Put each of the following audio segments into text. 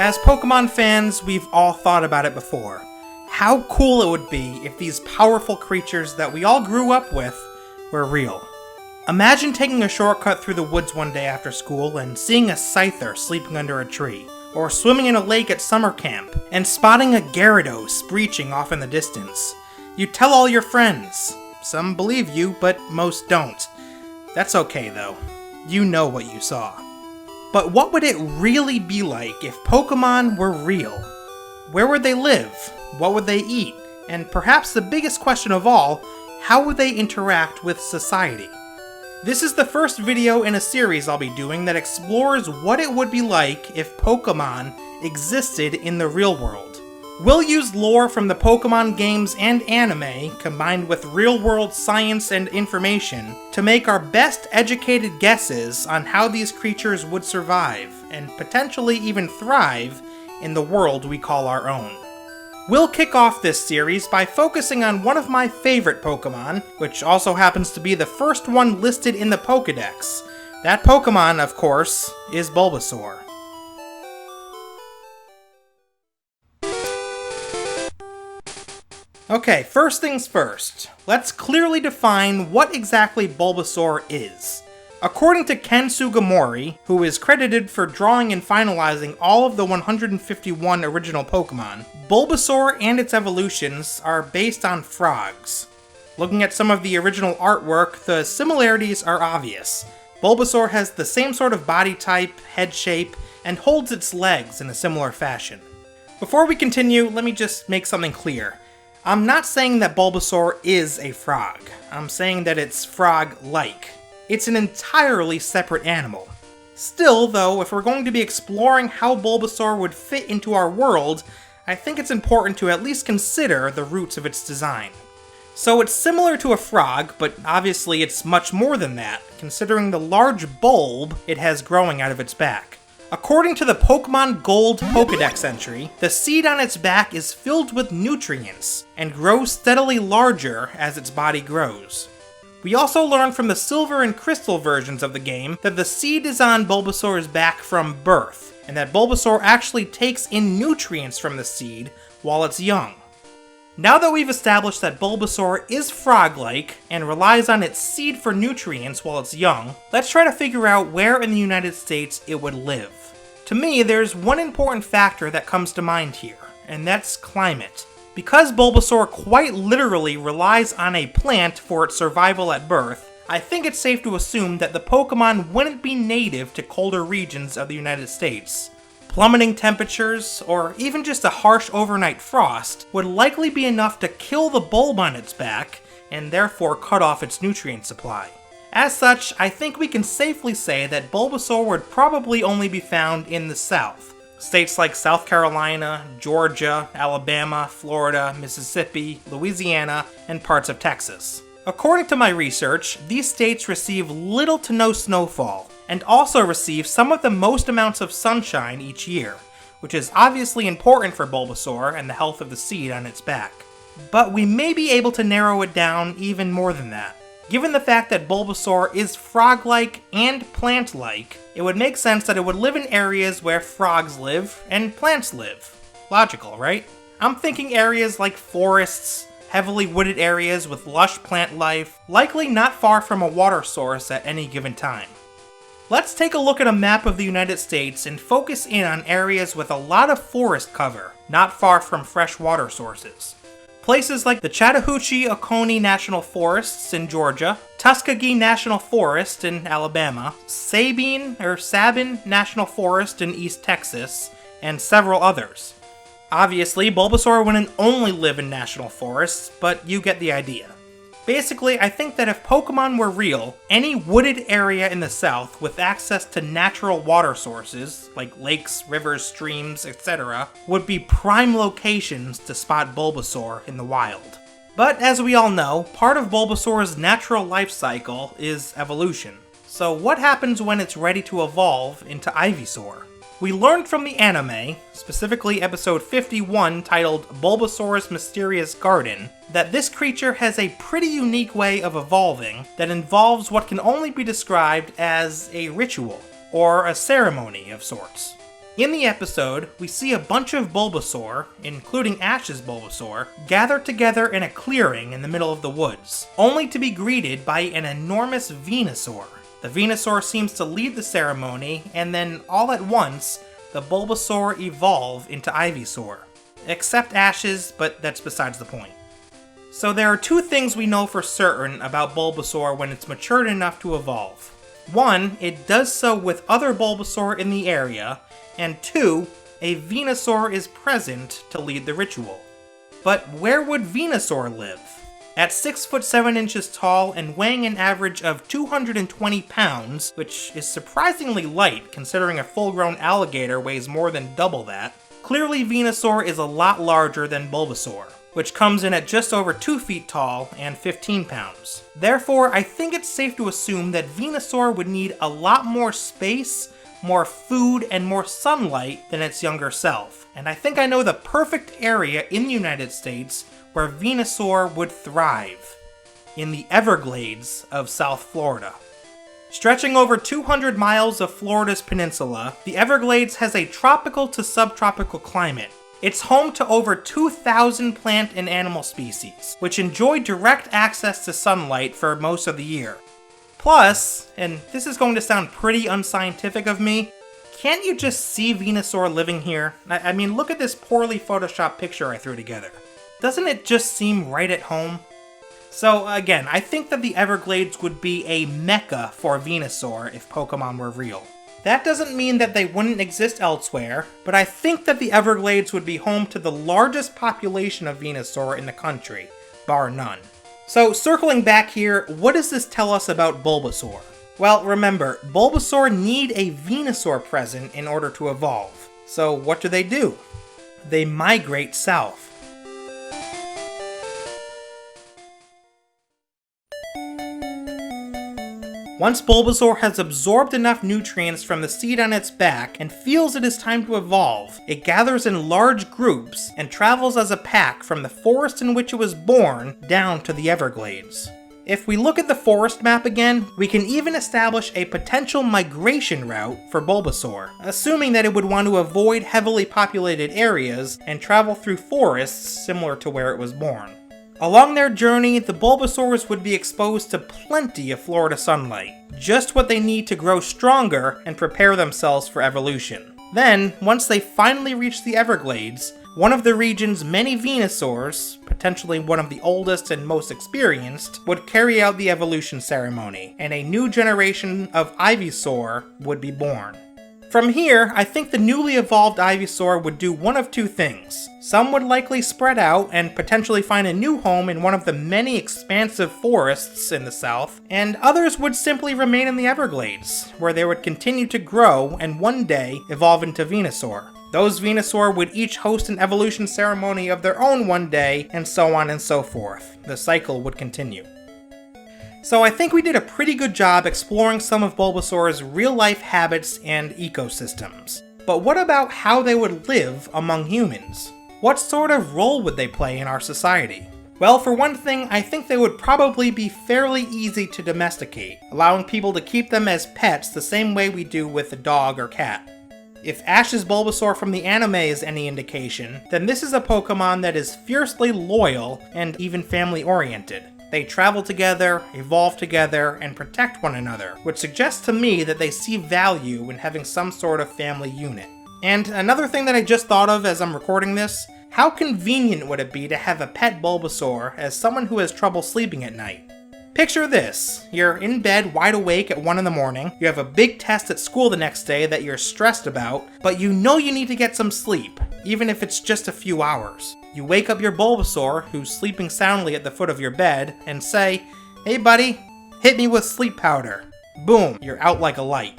As Pokemon fans, we've all thought about it before. How cool it would be if these powerful creatures that we all grew up with were real. Imagine taking a shortcut through the woods one day after school and seeing a Scyther sleeping under a tree, or swimming in a lake at summer camp, and spotting a Gyarados breaching off in the distance. You tell all your friends. Some believe you, but most don't. That's okay though. You know what you saw. But what would it really be like if Pokemon were real? Where would they live? What would they eat? And perhaps the biggest question of all, how would they interact with society? This is the first video in a series I'll be doing that explores what it would be like if Pokemon existed in the real world. We'll use lore from the Pokemon games and anime, combined with real-world science and information, to make our best educated guesses on how these creatures would survive, and potentially even thrive, in the world we call our own. We'll kick off this series by focusing on one of my favorite Pokemon, which also happens to be the first one listed in the Pokédex. That Pokemon, of course, is Bulbasaur. Okay, first things first. Let's clearly define what exactly Bulbasaur is. According to Ken Sugimori, who is credited for drawing and finalizing all of the 151 original Pokemon, Bulbasaur and its evolutions are based on frogs. Looking at some of the original artwork, the similarities are obvious. Bulbasaur has the same sort of body type, head shape, and holds its legs in a similar fashion. Before we continue, let me just make something clear. I'm not saying that Bulbasaur is a frog. I'm saying that it's frog-like. It's an entirely separate animal. Still, though, if we're going to be exploring how Bulbasaur would fit into our world, I think it's important to at least consider the roots of its design. So it's similar to a frog, but obviously it's much more than that, considering the large bulb it has growing out of its back. According to the Pokemon Gold Pokédex entry, the seed on its back is filled with nutrients, and grows steadily larger as its body grows. We also learn from the Silver and Crystal versions of the game that the seed is on Bulbasaur's back from birth, and that Bulbasaur actually takes in nutrients from the seed while it's young. Now that we've established that Bulbasaur is frog-like, and relies on its seed for nutrients while it's young, let's try to figure out where in the United States it would live. To me, there's one important factor that comes to mind here, and that's climate. Because Bulbasaur quite literally relies on a plant for its survival at birth, I think it's safe to assume that the Pokemon wouldn't be native to colder regions of the United States. Plummeting temperatures, or even just a harsh overnight frost, would likely be enough to kill the bulb on its back, and therefore cut off its nutrient supply. As such, I think we can safely say that Bulbasaur would probably only be found in the South. States like South Carolina, Georgia, Alabama, Florida, Mississippi, Louisiana, and parts of Texas. According to my research, these states receive little to no snowfall, and also receive some of the most amounts of sunshine each year, which is obviously important for Bulbasaur and the health of the seed on its back. But we may be able to narrow it down even more than that. Given the fact that Bulbasaur is frog-like and plant-like, it would make sense that it would live in areas where frogs live and plants live. Logical, right? I'm thinking areas like forests, heavily wooded areas with lush plant life, likely not far from a water source at any given time. Let's take a look at a map of the United States and focus in on areas with a lot of forest cover, not far from fresh water sources. Places like the Chattahoochee-Oconee National Forests in Georgia, Tuskegee National Forest in Alabama, Sabine National Forest in East Texas, and several others. Obviously, Bulbasaur wouldn't only live in national forests, but you get the idea. Basically, I think that if Pokemon were real, any wooded area in the South with access to natural water sources, like lakes, rivers, streams, etc., would be prime locations to spot Bulbasaur in the wild. But as we all know, part of Bulbasaur's natural life cycle is evolution. So what happens when it's ready to evolve into Ivysaur? We learned from the anime, specifically episode 51 titled Bulbasaur's Mysterious Garden, that this creature has a pretty unique way of evolving that involves what can only be described as a ritual, or a ceremony of sorts. In the episode, we see a bunch of Bulbasaur, including Ash's Bulbasaur, gather together in a clearing in the middle of the woods, only to be greeted by an enormous Venusaur. The Venusaur seems to lead the ceremony, and then all at once, the Bulbasaur evolve into Ivysaur. Except Ash's, but that's besides the point. So there are two things we know for certain about Bulbasaur when it's matured enough to evolve. One, it does so with other Bulbasaur in the area, and two, a Venusaur is present to lead the ritual. But where would Venusaur live? At 6 foot 7 inches tall and weighing an average of 220 pounds, which is surprisingly light considering a full-grown alligator weighs more than double that, clearly Venusaur is a lot larger than Bulbasaur, which comes in at just over 2 feet tall and 15 pounds. Therefore, I think it's safe to assume that Venusaur would need a lot more space, more food, and more sunlight than its younger self. And I think I know the perfect area in the United States where Venusaur would thrive. In the Everglades of South Florida. Stretching over 200 miles of Florida's peninsula, the Everglades has a tropical to subtropical climate. It's home to over 2,000 plant and animal species, which enjoy direct access to sunlight for most of the year. Plus, and this is going to sound pretty unscientific of me, can't you just see Venusaur living here? I mean, look at this poorly photoshopped picture I threw together. Doesn't it just seem right at home? So again, I think that the Everglades would be a mecca for Venusaur if Pokemon were real. That doesn't mean that they wouldn't exist elsewhere, but I think that the Everglades would be home to the largest population of Venusaur in the country, bar none. So circling back here, what does this tell us about Bulbasaur? Well, remember, Bulbasaur need a Venusaur present in order to evolve. So what do? They migrate south. Once Bulbasaur has absorbed enough nutrients from the seed on its back and feels it is time to evolve, it gathers in large groups and travels as a pack from the forest in which it was born down to the Everglades. If we look at the forest map again, we can even establish a potential migration route for Bulbasaur, assuming that it would want to avoid heavily populated areas and travel through forests similar to where it was born. Along their journey, the Bulbasaurs would be exposed to plenty of Florida sunlight, just what they need to grow stronger and prepare themselves for evolution. Then, once they finally reach the Everglades, one of the region's many Venusaurs, potentially one of the oldest and most experienced, would carry out the evolution ceremony, and a new generation of Ivysaur would be born. From here, I think the newly evolved Ivysaur would do one of two things. Some would likely spread out and potentially find a new home in one of the many expansive forests in the south, and others would simply remain in the Everglades, where they would continue to grow and one day evolve into Venusaur. Those Venusaur would each host an evolution ceremony of their own one day, and so on and so forth. The cycle would continue. So I think we did a pretty good job exploring some of Bulbasaur's real-life habits and ecosystems. But what about how they would live among humans? What sort of role would they play in our society? Well, for one thing, I think they would probably be fairly easy to domesticate, allowing people to keep them as pets the same way we do with a dog or cat. If Ash's Bulbasaur from the anime is any indication, then this is a Pokemon that is fiercely loyal and even family-oriented. They travel together, evolve together, and protect one another, which suggests to me that they see value in having some sort of family unit. And another thing that I just thought of as I'm recording this, how convenient would it be to have a pet Bulbasaur as someone who has trouble sleeping at night? Picture this, you're in bed wide awake at 1 in the morning, you have a big test at school the next day that you're stressed about, but you know you need to get some sleep, even if it's just a few hours. You wake up your Bulbasaur, who's sleeping soundly at the foot of your bed, and say, "Hey buddy, hit me with sleep powder." Boom, you're out like a light.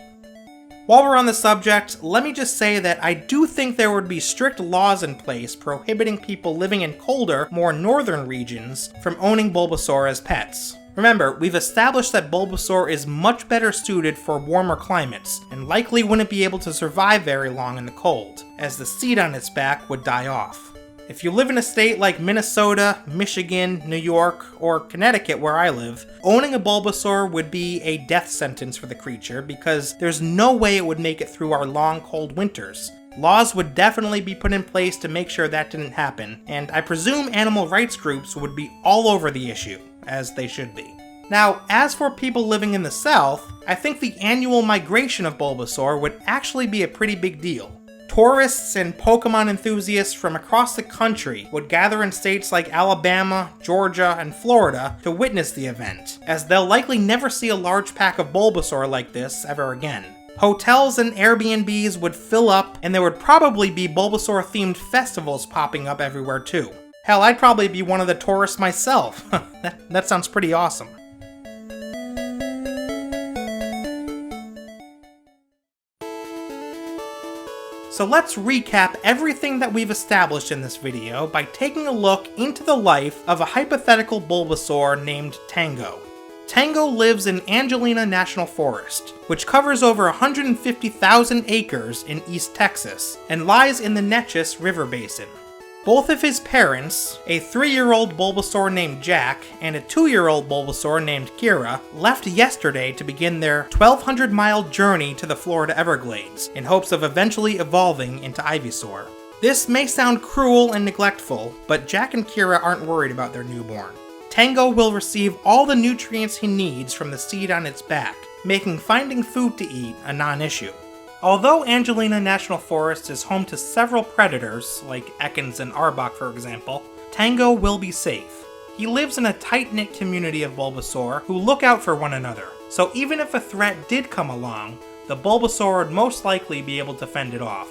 While we're on the subject, let me just say that I do think there would be strict laws in place prohibiting people living in colder, more northern regions from owning Bulbasaur as pets. Remember, we've established that Bulbasaur is much better suited for warmer climates, and likely wouldn't be able to survive very long in the cold, as the seed on its back would die off. If you live in a state like Minnesota, Michigan, New York, or Connecticut where I live, owning a Bulbasaur would be a death sentence for the creature because there's no way it would make it through our long cold winters. Laws would definitely be put in place to make sure that didn't happen, and I presume animal rights groups would be all over the issue, as they should be. Now, as for people living in the south, I think the annual migration of Bulbasaur would actually be a pretty big deal. Tourists and Pokemon enthusiasts from across the country would gather in states like Alabama, Georgia, and Florida to witness the event, as they'll likely never see a large pack of Bulbasaur like this ever again. Hotels and Airbnbs would fill up, and there would probably be Bulbasaur-themed festivals popping up everywhere too. Hell, I'd probably be one of the tourists myself. That sounds pretty awesome. So let's recap everything that we've established in this video by taking a look into the life of a hypothetical Bulbasaur named Tango. Tango lives in Angelina National Forest, which covers over 150,000 acres in East Texas, and lies in the Neches River Basin. Both of his parents, a 3-year-old Bulbasaur named Jack and a 2-year-old Bulbasaur named Kira, left yesterday to begin their 1,200-mile journey to the Florida Everglades, in hopes of eventually evolving into Ivysaur. This may sound cruel and neglectful, but Jack and Kira aren't worried about their newborn. Tango will receive all the nutrients he needs from the seed on its back, making finding food to eat a non-issue. Although Angelina National Forest is home to several predators, like Ekans and Arbok for example, Tango will be safe. He lives in a tight-knit community of Bulbasaur who look out for one another, so even if a threat did come along, the Bulbasaur would most likely be able to fend it off.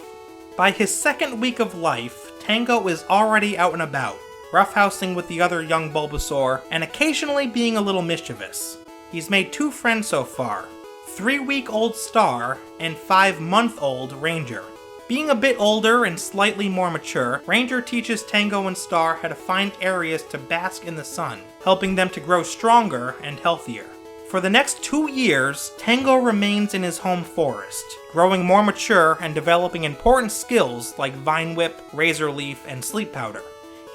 By his second week of life, Tango is already out and about, roughhousing with the other young Bulbasaur, and occasionally being a little mischievous. He's made 2 friends so far, 3-week-old Star and 5-month-old Ranger. Being a bit older and slightly more mature, Ranger teaches Tango and Star how to find areas to bask in the sun, helping them to grow stronger and healthier. For the next 2 years, Tango remains in his home forest, growing more mature and developing important skills like Vine Whip, Razor Leaf, and Sleep Powder.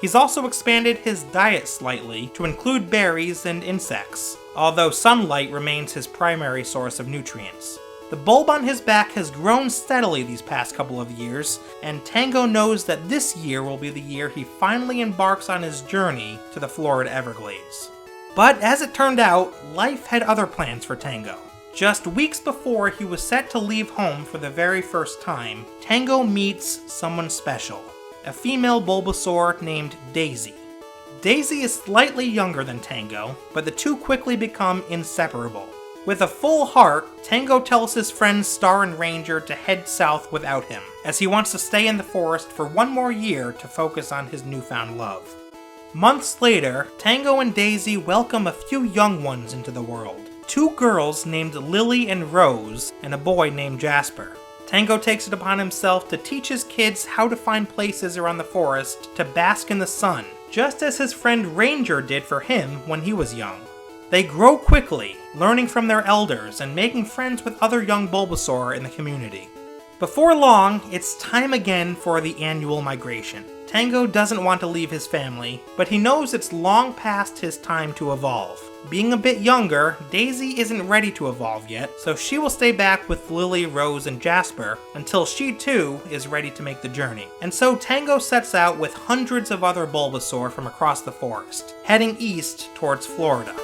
He's also expanded his diet slightly to include berries and insects, although sunlight remains his primary source of nutrients. The bulb on his back has grown steadily these past couple of years, and Tango knows that this year will be the year he finally embarks on his journey to the Florida Everglades. But as it turned out, life had other plans for Tango. Just weeks before he was set to leave home for the very first time, Tango meets someone special. A female Bulbasaur named Daisy. Daisy is slightly younger than Tango, but the two quickly become inseparable. With a full heart, Tango tells his friends Star and Ranger to head south without him, as he wants to stay in the forest for 1 more year to focus on his newfound love. Months later, Tango and Daisy welcome a few young ones into the world. 2 girls named Lily and Rose, and a boy named Jasper. Tango takes it upon himself to teach his kids how to find places around the forest to bask in the sun, just as his friend Ranger did for him when he was young. They grow quickly, learning from their elders and making friends with other young Bulbasaur in the community. Before long, it's time again for the annual migration. Tango doesn't want to leave his family, but he knows it's long past his time to evolve. Being a bit younger, Daisy isn't ready to evolve yet, so she will stay back with Lily, Rose, and Jasper until she too is ready to make the journey. And so Tango sets out with hundreds of other Bulbasaur from across the forest, heading east towards Florida.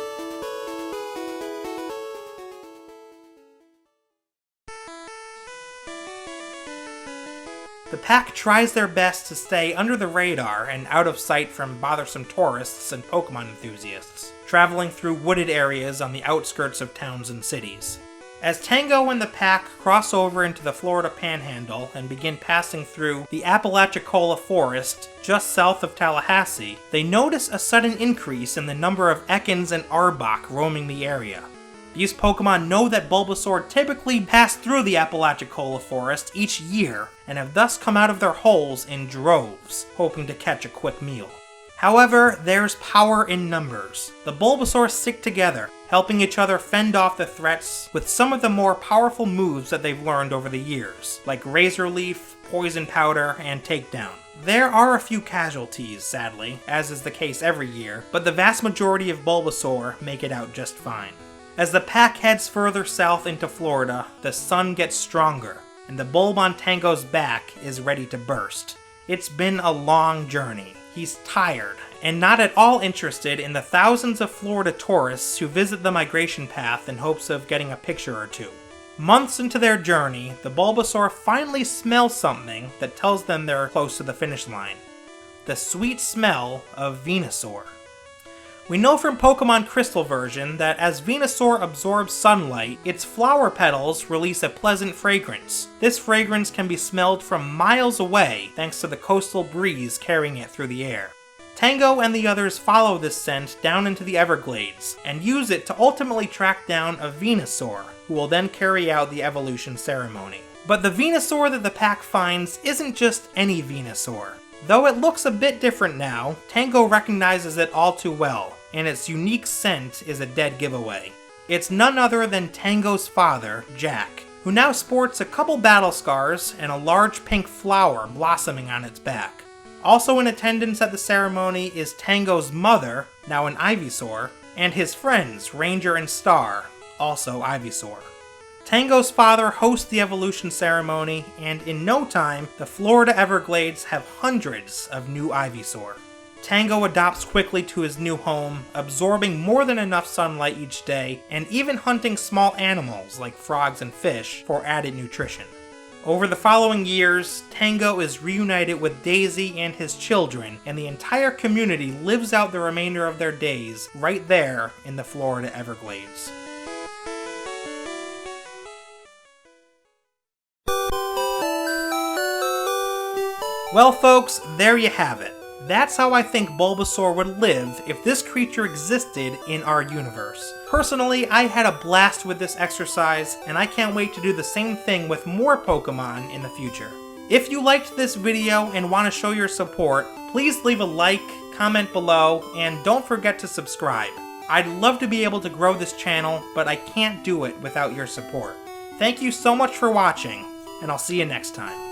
The pack tries their best to stay under the radar and out of sight from bothersome tourists and Pokemon enthusiasts, traveling through wooded areas on the outskirts of towns and cities. As Tango and the pack cross over into the Florida Panhandle and begin passing through the Apalachicola Forest just south of Tallahassee, they notice a sudden increase in the number of Ekans and Arbok roaming the area. These Pokemon know that Bulbasaur typically pass through the Apalachicola Forest each year, and have thus come out of their holes in droves, hoping to catch a quick meal. However, there's power in numbers. The Bulbasaur stick together, helping each other fend off the threats with some of the more powerful moves that they've learned over the years, like Razor Leaf, Poison Powder, and Takedown. There are a few casualties, sadly, as is the case every year, but the vast majority of Bulbasaur make it out just fine. As the pack heads further south into Florida, the sun gets stronger. and the bulb on Tango's back is ready to burst. It's been a long journey. He's tired, and not at all interested in the thousands of Florida tourists who visit the migration path in hopes of getting a picture or two. Months into their journey, the Bulbasaur finally smells something that tells them they're close to the finish line. The sweet smell of Venusaur. We know from Pokemon Crystal version that as Venusaur absorbs sunlight, its flower petals release a pleasant fragrance. This fragrance can be smelled from miles away thanks to the coastal breeze carrying it through the air. Tango and the others follow this scent down into the Everglades, and use it to ultimately track down a Venusaur, who will then carry out the evolution ceremony. But the Venusaur that the pack finds isn't just any Venusaur. Though it looks a bit different now, Tango recognizes it all too well, and its unique scent is a dead giveaway. It's none other than Tango's father, Jack, who now sports a couple battle scars and a large pink flower blossoming on its back. Also in attendance at the ceremony is Tango's mother, now an Ivysaur, and his friends, Ranger and Star, also Ivysaur. Tango's father hosts the evolution ceremony, and in no time, the Florida Everglades have hundreds of new Ivysaur. Tango adapts quickly to his new home, absorbing more than enough sunlight each day, and even hunting small animals like frogs and fish for added nutrition. Over the following years, Tango is reunited with Daisy and his children, and the entire community lives out the remainder of their days right there in the Florida Everglades. Well folks, there you have it. That's how I think Bulbasaur would live if this creature existed in our universe. Personally, I had a blast with this exercise, and I can't wait to do the same thing with more Pokemon in the future. If you liked this video and want to show your support, please leave a like, comment below, and don't forget to subscribe. I'd love to be able to grow this channel, but I can't do it without your support. Thank you so much for watching, and I'll see you next time.